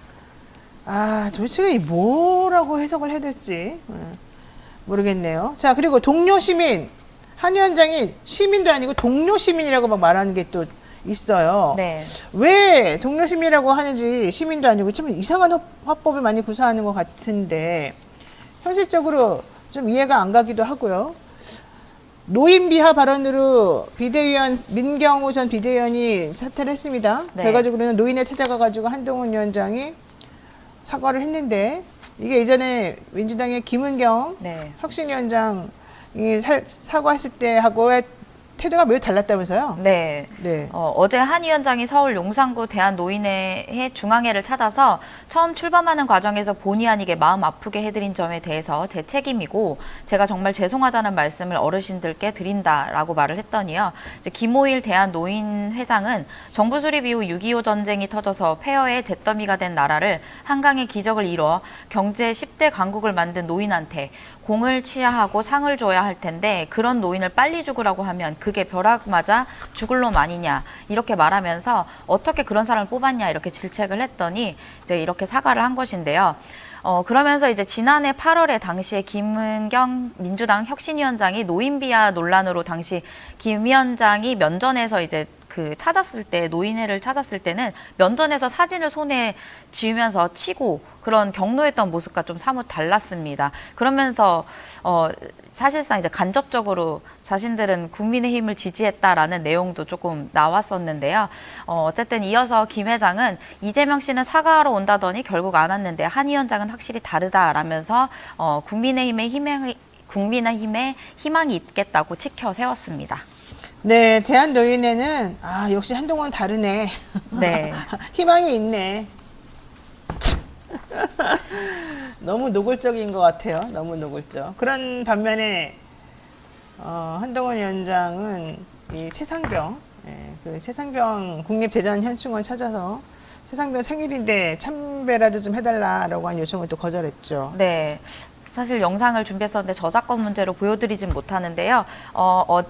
아, 도대체 이 뭐라고 해석을 해야 될지 모르겠네요. 자, 그리고 동료 시민, 한 위원장이 시민도 아니고 동료 시민이라고 막 말하는 게 또 있어요. 네. 왜 동료 시민이라고 하는지 시민도 아니고 좀 이상한 화법을 많이 구사하는 것 같은데 현실적으로 좀 이해가 안 가기도 하고요. 노인 비하 발언으로 비대위원 민경호 전 비대위원이 사퇴를 했습니다. 네. 결과적으로는 노인을 찾아가가지고 한동훈 위원장이 사과를 했는데 이게 예전에 민주당의 김은경 네. 혁신위원장이 사과했을 때하고의 태도가 매우 달랐다면서요? 네. 네. 어제 한 위원장이 서울 용산구 대한노인회 중앙회를 찾아서 처음 출범하는 과정에서 본의 아니게 마음 아프게 해드린 점에 대해서 제 책임이고 제가 정말 죄송하다는 말씀을 어르신들께 드린다라고 말을 했더니요. 이제 김호일 대한노인회장은 정부 수립 이후 6.25 전쟁이 터져서 폐허의 잿더미가 된 나라를 한강의 기적을 이뤄 경제 10대 강국을 만든 노인한테 공을 치하하고 상을 줘야 할 텐데 그런 노인을 빨리 죽으라고 하면 그게 벼락 맞아 죽을 놈 아니냐 이렇게 말하면서 어떻게 그런 사람을 뽑았냐 이렇게 질책을 했더니 이제 이렇게 사과를 한 것인데요. 그러면서 이제 지난해 8월에 당시에 김은경 민주당 혁신위원장이 노인 비하 논란으로 당시 김 위원장이 면전에서 이제 찾았을 때 노인회를 찾았을 때는 면전에서 사진을 손에 쥐으면서 치고 그런 격노했던 모습과 좀 사뭇 달랐습니다. 그러면서 사실상 이제 간접적으로 자신들은 국민의힘을 지지했다라는 내용도 조금 나왔었는데요. 어쨌든 이어서 김 회장은 이재명 씨는 사과하러 온다더니 결국 안 왔는데 한 위원장은 확실히 다르다라면서 국민의힘의 희망이 있겠다고 치켜 세웠습니다. 네, 대한노인회는 역시 한동훈 다르네. 네. 희망이 있네. 너무 노골적인 것 같아요. 너무 노골적. 그런 반면에 한동훈 위원장은 이 최상병, 그 최상병 국립대전현충원 찾아서 최상병 생일인데 참배라도 좀 해달라라고 한 요청을 또 거절했죠. 네. 사실 영상을 준비했었는데 저작권 문제로 보여드리진 못하는데요.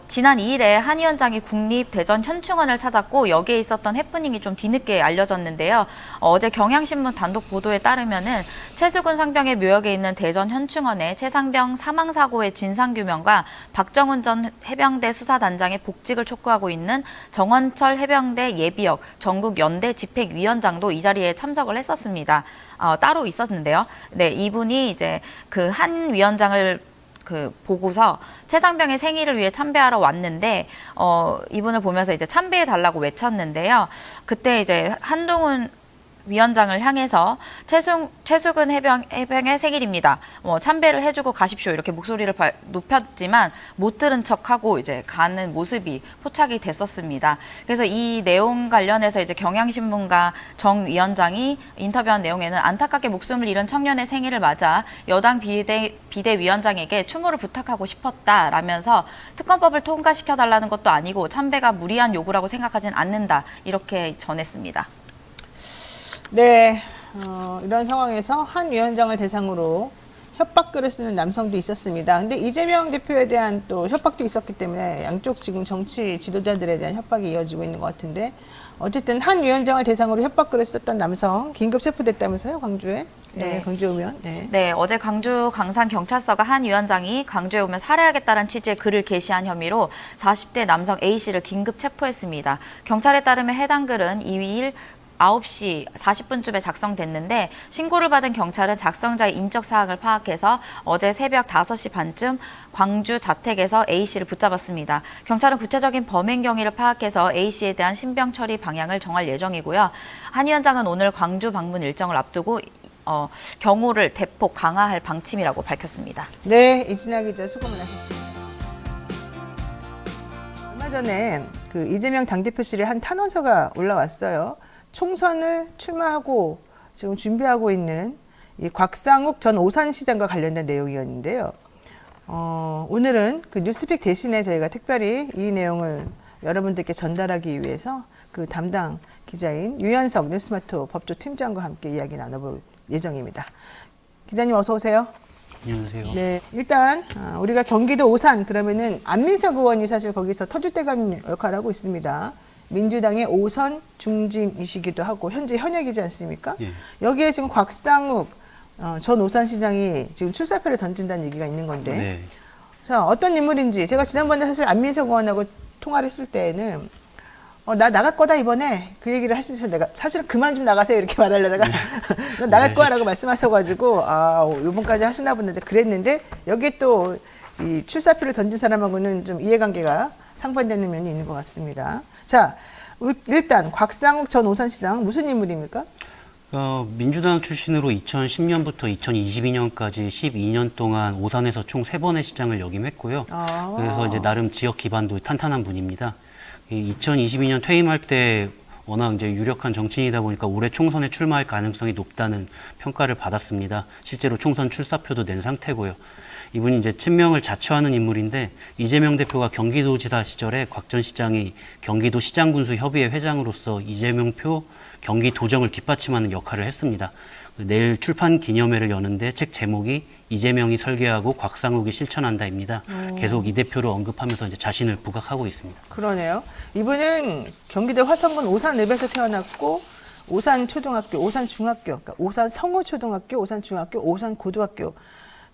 지난 2일에 한 위원장이 국립대전현충원을 찾았고 여기에 있었던 해프닝이 좀 뒤늦게 알려졌는데요. 어제 경향신문 단독 보도에 따르면은 최수근 상병의 묘역에 있는 대전현충원에 최상병 사망사고의 진상규명과 박정훈 전 해병대 수사단장의 복직을 촉구하고 있는 정원철 해병대 예비역 전국연대 집행위원장도 이 자리에 참석을 했었습니다. 따로 있었는데요. 네, 이분이 이제 그 한 위원장을 보고서 최상병의 생일을 위해 참배하러 왔는데 이분을 보면서 이제 참배해 달라고 외쳤는데요. 그때 이제 한동훈 위원장을 향해서 최수근 해병의 생일입니다. 참배를 해주고 가십시오. 이렇게 목소리를 높였지만 못 들은 척하고 이제 가는 모습이 포착이 됐었습니다. 그래서 이 내용 관련해서 이제 경향신문과 정 위원장이 인터뷰한 내용에는 안타깝게 목숨을 잃은 청년의 생일을 맞아 여당 비대위원장에게 추모를 부탁하고 싶었다라면서 특검법을 통과시켜달라는 것도 아니고 참배가 무리한 요구라고 생각하진 않는다. 이렇게 전했습니다. 네, 이런 상황에서 한 위원장을 대상으로 협박글을 쓰는 남성도 있었습니다. 근데 이재명 대표에 대한 또 협박도 있었기 때문에 양쪽 지금 정치 지도자들에 대한 협박이 이어지고 있는 것 같은데 어쨌든 한 위원장을 대상으로 협박글을 썼던 남성 긴급 체포됐다면서요, 광주에? 네, 광주에 오면. 네. 네, 어제 광주 강산경찰서가 한 위원장이 광주에 오면 살해하겠다는 취지의 글을 게시한 혐의로 40대 남성 A씨를 긴급 체포했습니다. 경찰에 따르면 해당 글은 2일 9시 40분쯤에 작성됐는데 신고를 받은 경찰은 작성자의 인적 사항을 파악해서 어제 새벽 5시 반쯤 광주 자택에서 A씨를 붙잡았습니다. 경찰은 구체적인 범행 경위를 파악해서 A씨에 대한 신병 처리 방향을 정할 예정이고요. 한 위원장은 오늘 광주 방문 일정을 앞두고 경우를 대폭 강화할 방침이라고 밝혔습니다. 네, 이진아 기자 수고 많으셨습니다. 얼마 전에 그 이재명 당대표실에 한 탄원서가 올라왔어요. 총선을 출마하고 지금 준비하고 있는 이 곽상욱 전 오산시장과 관련된 내용이었는데요. 오늘은 그 뉴스픽 대신에 저희가 특별히 이 내용을 여러분들께 전달하기 위해서 그 담당 기자인 유현석 뉴스마트 법조팀장과 함께 이야기 나눠볼 예정입니다. 기자님 어서 오세요. 안녕하세요. 네, 일단 우리가 경기도 오산 그러면은 안민석 의원이 사실 거기서 터줏대감 역할을 하고 있습니다. 민주당의 오선 중진이시기도 하고 현재 현역이지 않습니까? 예. 여기에 지금 곽상욱 전 오산시장이 지금 출사표를 던진다는 얘기가 있는 건데, 네. 자 어떤 인물인지 제가 지난번에 사실 안민석 의원하고 통화를 했을 때는 나 나갈 거다 이번에 그 얘기를 하셔서 내가 사실 그만 좀 나가세요 이렇게 말하려다가 너 나갈 거야라고 말씀하셔가지고 요번까지 하시나 보는데 그랬는데 여기 또 이 출사표를 던진 사람하고는 좀 이해관계가 상반되는 면이 있는 것 같습니다. 자 일단 곽상욱 전 오산시장 무슨 인물입니까? 민주당 출신으로 2010년부터 2022년까지 12년 동안 오산에서 총 3번의 시장을 역임했고요. 그래서 이제 나름 지역 기반도 탄탄한 분입니다. 2022년 퇴임할 때 워낙 이제 유력한 정치인이다 보니까 올해 총선에 출마할 가능성이 높다는 평가를 받았습니다. 실제로 총선 출사표도 낸 상태고요. 이분이 이제 친명을 자처하는 인물인데 이재명 대표가 경기도지사 시절에 곽 전 시장이 경기도 시장군수협의회 회장으로서 이재명 표 경기도정을 뒷받침하는 역할을 했습니다. 내일 출판 기념회를 여는데 책 제목이 이재명이 설계하고 곽상욱이 실천한다입니다. 계속 이 대표를 언급하면서 이제 자신을 부각하고 있습니다. 그러네요. 이분은 경기도 화성군 오산읍에서 태어났고 오산초등학교, 오산중학교, 그러니까 오산성호초등학교, 오산중학교, 오산고등학교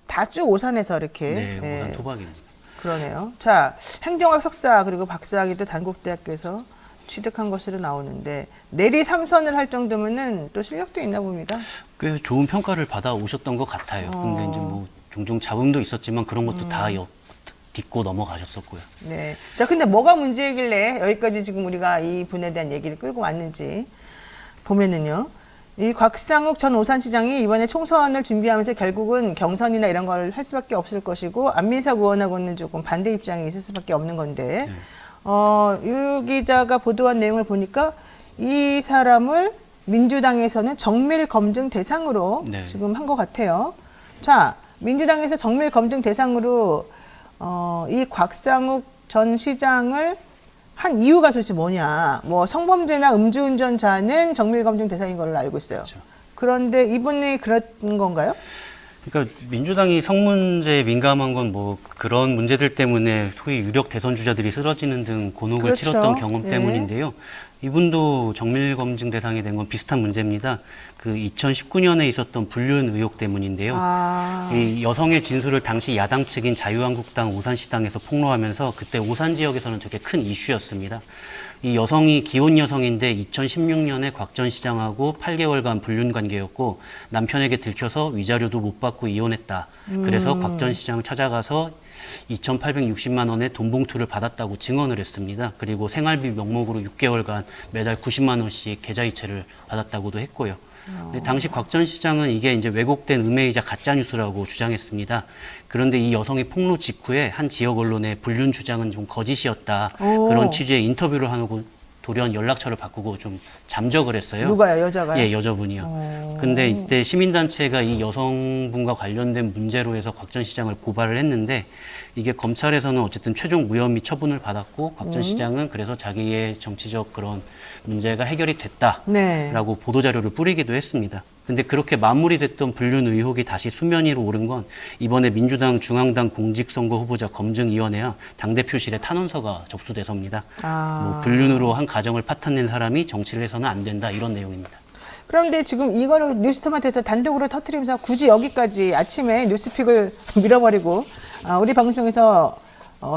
다 쭉 오산에서 이렇게 네, 오산 토박입니다. 그러네요. 자, 행정학 석사 그리고 박사학위도 단국대학교에서 취득한 것으로 나오는데 내리 3선을 할 정도면은 또 실력도 있나 봅니다. 꽤 좋은 평가를 받아 오셨던 것 같아요. 근데 이제 뭐 종종 잡음도 있었지만 그런 것도 다 딛고 넘어가셨었고요. 네. 자, 근데 뭐가 문제이길래 여기까지 지금 우리가 이 분에 대한 얘기를 끌고 왔는지 보면은요. 이 곽상욱 전 오산시장이 이번에 총선을 준비하면서 결국은 경선이나 이런 걸 할 수밖에 없을 것이고 안민석 의원하고는 조금 반대 입장이 있을 수밖에 없는 건데 유 기자가 보도한 내용을 보니까 이 사람을 민주당에서는 정밀 검증 대상으로 네. 지금 한 것 같아요. 자, 민주당에서 정밀 검증 대상으로 이 곽상욱 전 시장을 한 이유가 도대체 뭐냐. 뭐 성범죄나 음주운전자는 정밀검증 대상인 걸로 알고 있어요. 그렇죠. 그런데 이분이 그런 건가요? 그러니까 민주당이 성문제에 민감한 건 뭐 그런 문제들 때문에 소위 유력 대선 주자들이 쓰러지는 등 곤혹을 그렇죠. 치렀던 경험 예. 때문인데요. 이분도 정밀 검증 대상이 된 건 비슷한 문제입니다. 그 2019년에 있었던 불륜 의혹 때문인데요. 이 여성의 진술을 당시 야당 측인 자유한국당 오산시당에서 폭로하면서 그때 오산 지역에서는 되게 큰 이슈였습니다. 이 여성이 기혼 여성인데 2016년에 곽 전 시장하고 8개월간 불륜 관계였고 남편에게 들켜서 위자료도 못 받고 이혼했다. 그래서 곽 전 시장을 찾아가서 2,860만 원의 돈 봉투를 받았다고 증언을 했습니다. 그리고 생활비 명목으로 6개월간 매달 90만 원씩 계좌이체를 받았다고도 했고요. 당시 곽 전 시장은 이게 이제 왜곡된 음해이자 가짜 뉴스라고 주장했습니다. 그런데 이 여성이 폭로 직후에 한 지역 언론에 불륜 주장은 좀 거짓이었다. 그런 취지의 인터뷰를 하고 돌연 연락처를 바꾸고 좀 잠적을 했어요. 누가요? 여자가요? 예, 여자분이요. 근데 이때 시민단체가 이 여성분과 관련된 문제로 해서 곽 전 시장을 고발을 했는데 이게 검찰에서는 어쨌든 최종 무혐의 처분을 받았고 곽 전 시장은 그래서 자기의 정치적 그런 문제가 해결이 됐다라고 네. 보도자료를 뿌리기도 했습니다. 근데 그렇게 마무리됐던 불륜 의혹이 다시 수면 위로 오른 건 이번에 민주당 중앙당 공직선거 후보자 검증위원회와 당대표실에 탄원서가 접수돼서입니다. 뭐 불륜으로 한 가정을 파탄낸 사람이 정치를 해서는 안 된다 이런 내용입니다. 그런데 지금 이거를 뉴스토마토에서 단독으로 터뜨리면서 굳이 여기까지 아침에 뉴스픽을 밀어버리고 우리 방송에서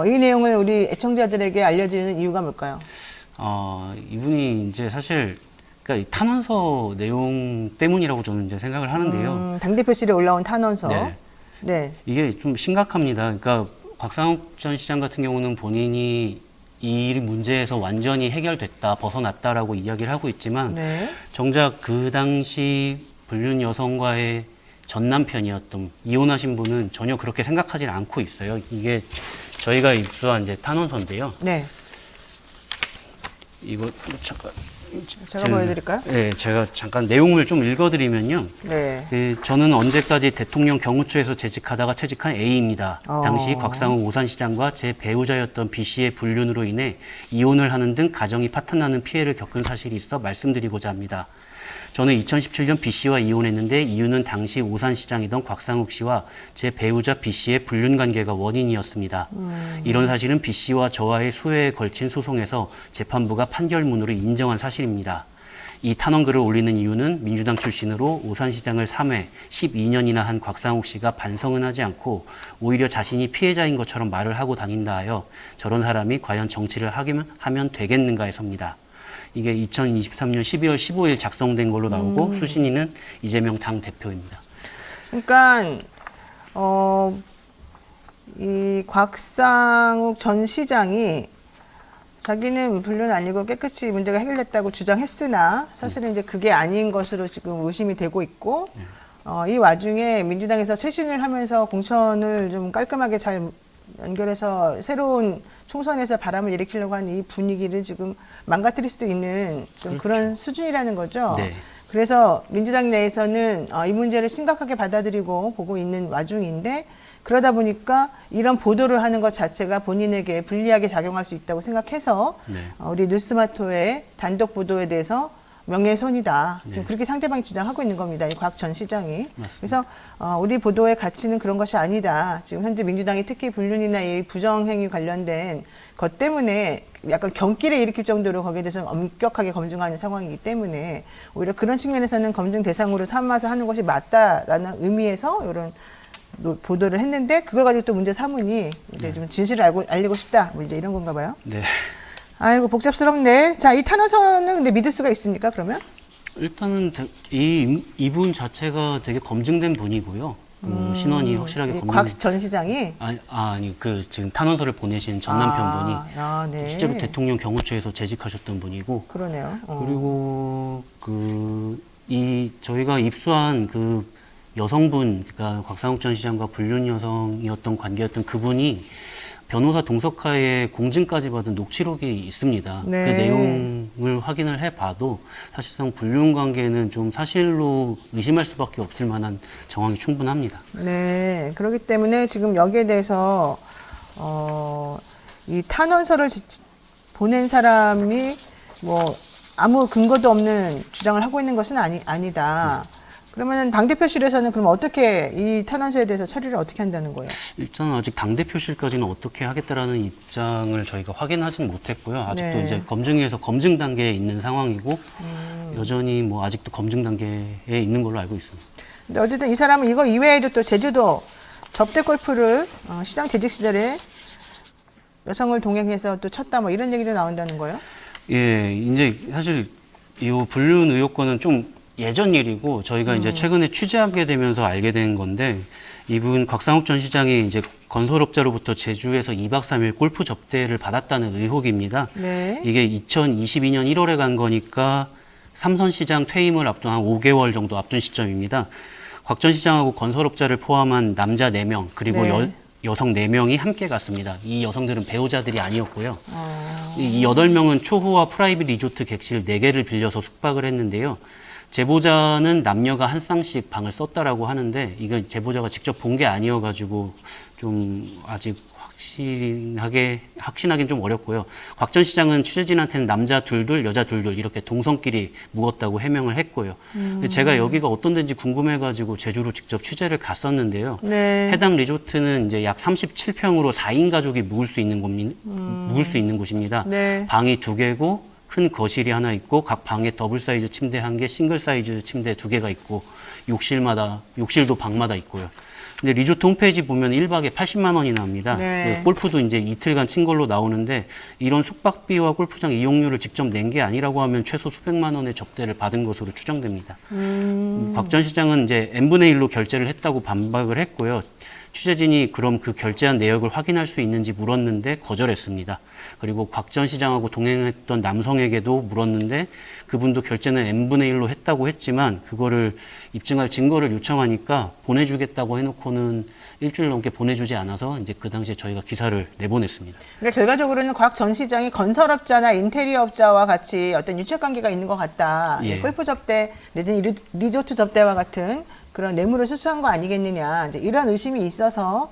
이 내용을 우리 애청자들에게 알려주는 이유가 뭘까요? 이분이 이제 사실 그러니까 이 탄원서 내용 때문이라고 저는 이제 생각을 하는데요. 당대표실에 올라온 탄원서. 네. 네. 이게 좀 심각합니다. 그러니까 곽상욱 전 시장 같은 경우는 본인이 이 문제에서 완전히 해결됐다, 벗어났다라고 이야기를 하고 있지만 네. 정작 그 당시 불륜 여성과의 전 남편이었던 이혼하신 분은 전혀 그렇게 생각하지 않고 있어요. 이게 저희가 입수한 이제 탄원서인데요. 네. 이거 잠깐 제가 보여드릴까요? 네, 제가 잠깐 내용을 좀 읽어드리면요. 네. 저는 언제까지 대통령 경호처에서 재직하다가 퇴직한 A입니다. 어. 당시 곽상욱 오산시장과 제 배우자였던 B씨의 불륜으로 인해 이혼을 하는 등 가정이 파탄나는 피해를 겪은 사실이 있어 말씀드리고자 합니다. 저는 2017년 B씨와 이혼했는데 이유는 당시 오산시장이던 곽상욱 씨와 제 배우자 B씨의 불륜 관계가 원인이었습니다. 이런 사실은 B씨와 저와의 수회에 걸친 소송에서 재판부가 판결문으로 인정한 사실입니다. 이 탄원글을 올리는 이유는 민주당 출신으로 오산시장을 3회 12년이나 한 곽상욱 씨가 반성은 하지 않고 오히려 자신이 피해자인 것처럼 말을 하고 다닌다 하여 저런 사람이 과연 정치를 하면 되겠는가 해서입니다. 이게 2023년 12월 15일 작성된 걸로 나오고 수신인은 이재명 당 대표입니다. 그러니까 이 곽상욱 전 시장이 자기는 불륜 아니고 깨끗이 문제가 해결됐다고 주장했으나 사실은 이제 그게 아닌 것으로 지금 의심이 되고 있고 이 와중에 민주당에서 쇄신을 하면서 공천을 좀 깔끔하게 잘 연결해서 새로운 총선에서 바람을 일으키려고 하는 이 분위기를 지금 망가뜨릴 수도 있는 좀 그런 수준이라는 거죠. 네. 그래서 민주당 내에서는 이 문제를 심각하게 받아들이고 보고 있는 와중인데 그러다 보니까 이런 보도를 하는 것 자체가 본인에게 불리하게 작용할 수 있다고 생각해서 네. 우리 뉴스마토의 단독 보도에 대해서 명예훼손이다. 지금 네. 그렇게 상대방이 주장하고 있는 겁니다. 이 곽 전 시장이. 맞습니다. 그래서 우리 보도의 가치는 그런 것이 아니다. 지금 현재 민주당이 특히 불륜이나 이 부정행위 관련된 것 때문에 약간 경기를 일으킬 정도로 거기에 대해서는 엄격하게 검증하는 상황이기 때문에 오히려 그런 측면에서는 검증 대상으로 삼아서 하는 것이 맞다라는 의미에서 이런 보도를 했는데 그걸 가지고 또 문제 삼으니 이제 좀 진실을 알리고 싶다. 뭐 이제 이런 건가 봐요. 네. 아이고 복잡스럽네. 자, 이 탄원서는 근데 믿을 수가 있습니까? 그러면? 일단은 이분 자체가 되게 검증된 분이고요. 신원이 확실하게 곽 전 시장이 아니 그 지금 탄원서를 보내신 전 남편분이 네. 실제로 대통령 경호처에서 재직하셨던 분이고 그러네요. 그리고 저희가 입수한 그 여성분, 그러니까 곽상욱 전 시장과 불륜 여성이었던 관계였던 그분이 변호사 동석하에 공증까지 받은 녹취록이 있습니다. 네. 그 내용을 확인을 해봐도 사실상 불륜 관계는 좀 사실로 의심할 수밖에 없을 만한 정황이 충분합니다. 네. 그렇기 때문에 지금 여기에 대해서 이 탄원서를 보낸 사람이 뭐 아무 근거도 없는 주장을 하고 있는 것은 아니다. 그러면 당대표실에서는 그럼 어떻게 이 탄원서에 대해서 처리를 어떻게 한다는 거예요? 일단 아직 당대표실까지는 어떻게 하겠다라는 입장을 저희가 확인하진 못했고요. 아직도 네. 이제 검증위에서 검증 단계에 있는 상황이고 여전히 뭐 아직도 검증 단계에 있는 걸로 알고 있습니다. 근데 어쨌든 이 사람은 이거 이외에도 또 제주도 접대 골프를 시장 재직 시절에 여성을 동행해서 또 쳤다 뭐 이런 얘기도 나온다는 거예요? 예, 이제 사실 이 불륜 의혹과는 좀 예전 일이고 저희가 이제 최근에 취재하게 되면서 알게 된 건데 이분 곽상욱 전 시장이 이제 건설업자로부터 제주에서 2박 3일 골프 접대를 받았다는 의혹입니다. 네. 이게 2022년 1월에 간 거니까 삼선시장 퇴임을 앞둔 한 5개월 정도 앞둔 시점입니다. 곽 전 시장하고 건설업자를 포함한 남자 4명 그리고 네. 여성 4명이 함께 갔습니다. 이 여성들은 배우자들이 아니었고요. 이 8명은 초호화 프라이빗 리조트 객실 4개를 빌려서 숙박을 했는데요. 제보자는 남녀가 한 쌍씩 방을 썼다라고 하는데 이건 제보자가 직접 본 게 아니어가지고 좀 아직 확신하기는 좀 어렵고요. 곽 전 시장은 취재진한테는 남자 둘둘, 여자 둘둘 이렇게 동성끼리 묵었다고 해명을 했고요. 제가 여기가 어떤 데인지 궁금해가지고 제주로 직접 취재를 갔었는데요. 네. 해당 리조트는 이제 약 37평으로 4인 가족이 묵을 수 있는 곳입니다. 네. 방이 2개고 큰 거실이 하나 있고 각 방에 더블 사이즈 침대 1개, 싱글 사이즈 침대 2개가 있고 욕실도 방마다 있고요. 근데 리조트 홈페이지 보면 1박에 80만 원이 나옵니다. 네. 골프도 이제 이틀간 친 걸로 나오는데 이런 숙박비와 골프장 이용료를 직접 낸 게 아니라고 하면 최소 수백만 원의 접대를 받은 것으로 추정됩니다. 곽 전 시장은 이제 n분의 1로 결제를 했다고 반박을 했고요. 취재진이 그럼 그 결제한 내역을 확인할 수 있는지 물었는데 거절했습니다. 그리고 곽 전 시장하고 동행했던 남성에게도 물었는데 그분도 결제는 n분의 1로 했다고 했지만 그거를 입증할 증거를 요청하니까 보내주겠다고 해놓고는 일주일 넘게 보내주지 않아서 이제 그 당시에 저희가 기사를 내보냈습니다. 그러니까 결과적으로는 곽 전 시장이 건설업자나 인테리어업자와 같이 어떤 유착관계가 있는 것 같다. 예. 골프 접대 내지는 리조트 접대와 같은 그런 뇌물을 수수한 거 아니겠느냐. 이제 이런 의심이 있어서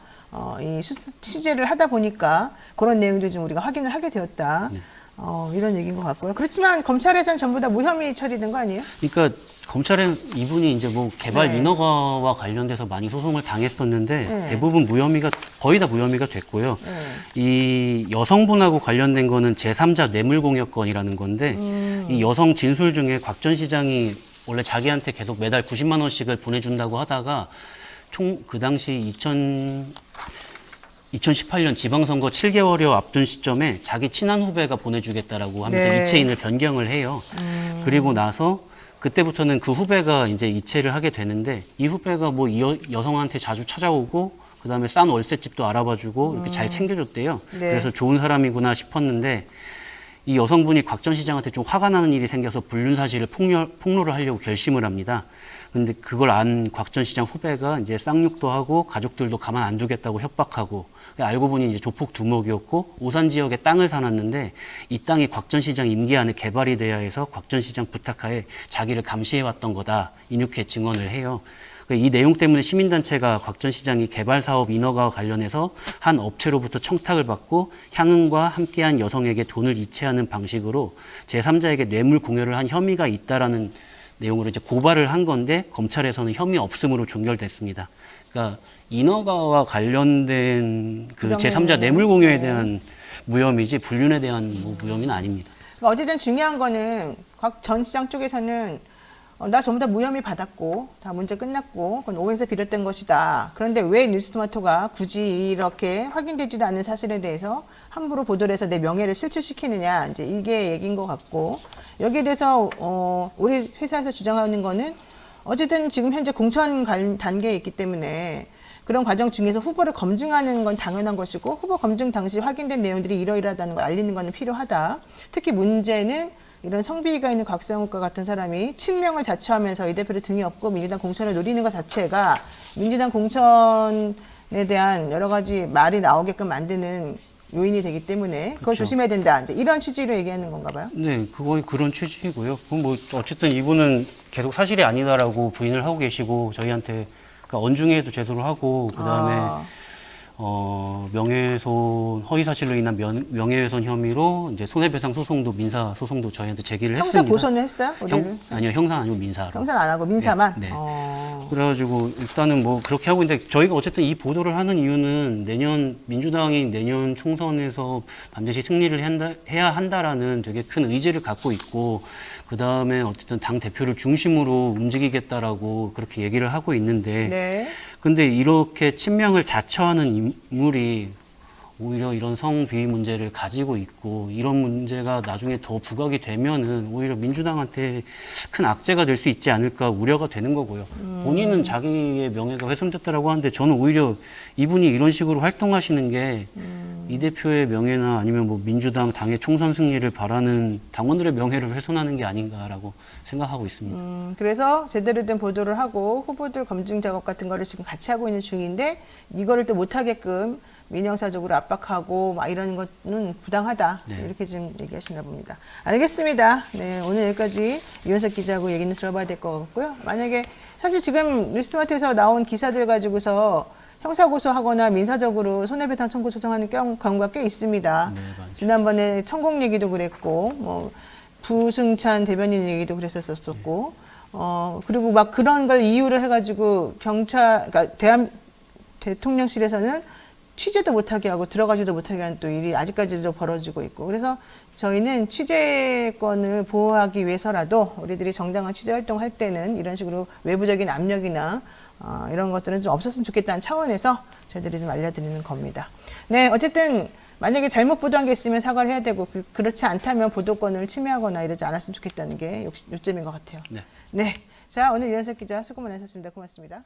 이 취재를 하다 보니까 그런 내용들 좀 우리가 확인을 하게 되었다. 네. 이런 얘기인 것 같고요. 그렇지만 검찰에서는 전부 다 무혐의 처리된 거 아니에요? 그러니까 검찰은 이분이 이제 뭐 개발 네. 인허가와 관련돼서 많이 소송을 당했었는데 네. 대부분 무혐의가 거의 다 무혐의가 됐고요. 네. 이 여성분하고 관련된 거는 제3자 뇌물공여건이라는 건데 이 여성 진술 중에 곽 전 시장이 원래 자기한테 계속 매달 90만 원씩을 보내준다고 하다가 총 그 당시 2018년 지방선거 7개월여 앞둔 시점에 자기 친한 후배가 보내주겠다라고 하면서 네. 이체인을 변경을 해요. 그리고 나서 그때부터는 그 후배가 이제 이체를 하게 되는데 이 후배가 뭐 이 여성한테 자주 찾아오고 그다음에 싼 월세집도 알아봐주고 이렇게 잘 챙겨줬대요. 네. 그래서 좋은 사람이구나 싶었는데 이 여성분이 곽 전 시장한테 좀 화가 나는 일이 생겨서 불륜 사실을 폭로를 하려고 결심을 합니다. 근데 그걸 안 곽 전 시장 후배가 이제 쌍욕도 하고 가족들도 가만 안 두겠다고 협박하고 알고 보니 이제 조폭 두목이었고 오산 지역에 땅을 사놨는데 이 땅이 곽 전 시장 임기 안에 개발이 돼야 해서 곽 전 시장 부탁하에 자기를 감시해왔던 거다 이렇게 증언을 해요. 이 내용 때문에 시민단체가 곽 전 시장이 개발사업 인허가와 관련해서 한 업체로부터 청탁을 받고 향응과 함께한 여성에게 돈을 이체하는 방식으로 제3자에게 뇌물 공여를 한 혐의가 있다라는 내용으로 이제 고발을 한 건데 검찰에서는 혐의 없음으로 종결됐습니다. 그러니까 인허가와 관련된 그 제3자 뇌물 공여에 대한 무혐의지 불륜에 대한 뭐 무혐의는 아닙니다. 그러니까 어쨌든 중요한 거는 곽 전 시장 쪽에서는 나 전부 다 무혐의 받았고 다 문제 끝났고 그건 오해에서 비롯된 것이다. 그런데 왜 뉴스토마토가 굳이 이렇게 확인되지도 않은 사실에 대해서 함부로 보도를 해서 내 명예를 실추시키느냐 이제 이게 얘기인 것 같고 여기에 대해서 우리 회사에서 주장하는 거는 어쨌든 지금 현재 공천 단계에 있기 때문에 그런 과정 중에서 후보를 검증하는 건 당연한 것이고 후보 검증 당시 확인된 내용들이 이러이러하다는 걸 알리는 것은 필요하다. 특히 문제는 이런 성비위가 있는 곽상욱과 같은 사람이 친명을 자처하면서 이 대표를 등에 업고 민주당 공천을 노리는 것 자체가 민주당 공천에 대한 여러 가지 말이 나오게끔 만드는 요인이 되기 때문에 그걸 그렇죠. 조심해야 된다. 이제 이런 취지로 얘기하는 건가 봐요. 네, 그건 그런 취지이고요. 그럼 뭐 어쨌든 이분은 계속 사실이 아니다라고 부인을 하고 계시고 저희한테 그러니까 언중에도 제소를 하고 그다음에 명예훼손 허위사실로 인한 명예훼손 혐의로 이제 손해배상 소송도 민사 소송도 저희한테 제기를 형사 했습니다. 고소는 했어요? 우리는? 아니요, 형사 아니고 민사로. 형사는 안 하고 민사만? 네, 네. 그래가지고 일단은 뭐 그렇게 하고 있는데 저희가 어쨌든 이 보도를 하는 이유는 내년 민주당이 내년 총선에서 반드시 승리를 해야 한다라는 되게 큰 의지를 갖고 있고 그 다음에 어쨌든 당 대표를 중심으로 움직이겠다라고 그렇게 얘기를 하고 있는데 네. 근데 이렇게 친명을 자처하는 인물이 오히려 이런 성비위 문제를 가지고 있고 이런 문제가 나중에 더 부각이 되면은 오히려 민주당한테 큰 악재가 될 수 있지 않을까 우려가 되는 거고요. 본인은 자기의 명예가 훼손됐다라고 하는데 저는 오히려 이분이 이런 식으로 활동하시는 게 이 대표의 명예나 아니면 뭐 민주당 당의 총선 승리를 바라는 당원들의 명예를 훼손하는 게 아닌가라고 생각하고 있습니다. 그래서 제대로 된 보도를 하고 후보들 검증 작업 같은 거를 지금 같이 하고 있는 중인데 이거를 또 못하게끔 민영사적으로 압박하고 막 이러는 것은 부당하다. 네. 이렇게 지금 얘기하시나 봅니다. 알겠습니다. 네, 오늘 여기까지 이현석 기자하고 얘기는 들어봐야 될 것 같고요. 만약에 사실 지금 뉴스토마토에서 나온 기사들 가지고서 형사고소하거나 민사적으로 손해배상 청구 소송하는 경우가 꽤 있습니다. 네, 맞죠. 지난번에 천공 얘기도 그랬고 뭐 부승찬 대변인 얘기도 그랬었었고 그리고 막 그런 걸 이유로 해가지고 그러니까 대통령실에서는 취재도 못하게 하고 들어가지도 못하게 하는 또 일이 아직까지도 벌어지고 있고 그래서 저희는 취재권을 보호하기 위해서라도 우리들이 정당한 취재 활동할 때는 이런 식으로 외부적인 압력이나 이런 것들은 좀 없었으면 좋겠다는 차원에서 저희들이 좀 알려드리는 겁니다. 네, 어쨌든 만약에 잘못 보도한 게 있으면 사과를 해야 되고 그렇지 않다면 보도권을 침해하거나 이러지 않았으면 좋겠다는 게 요점인 것 같아요. 네. 네, 자 오늘 이현석 기자 수고 많으셨습니다. 고맙습니다.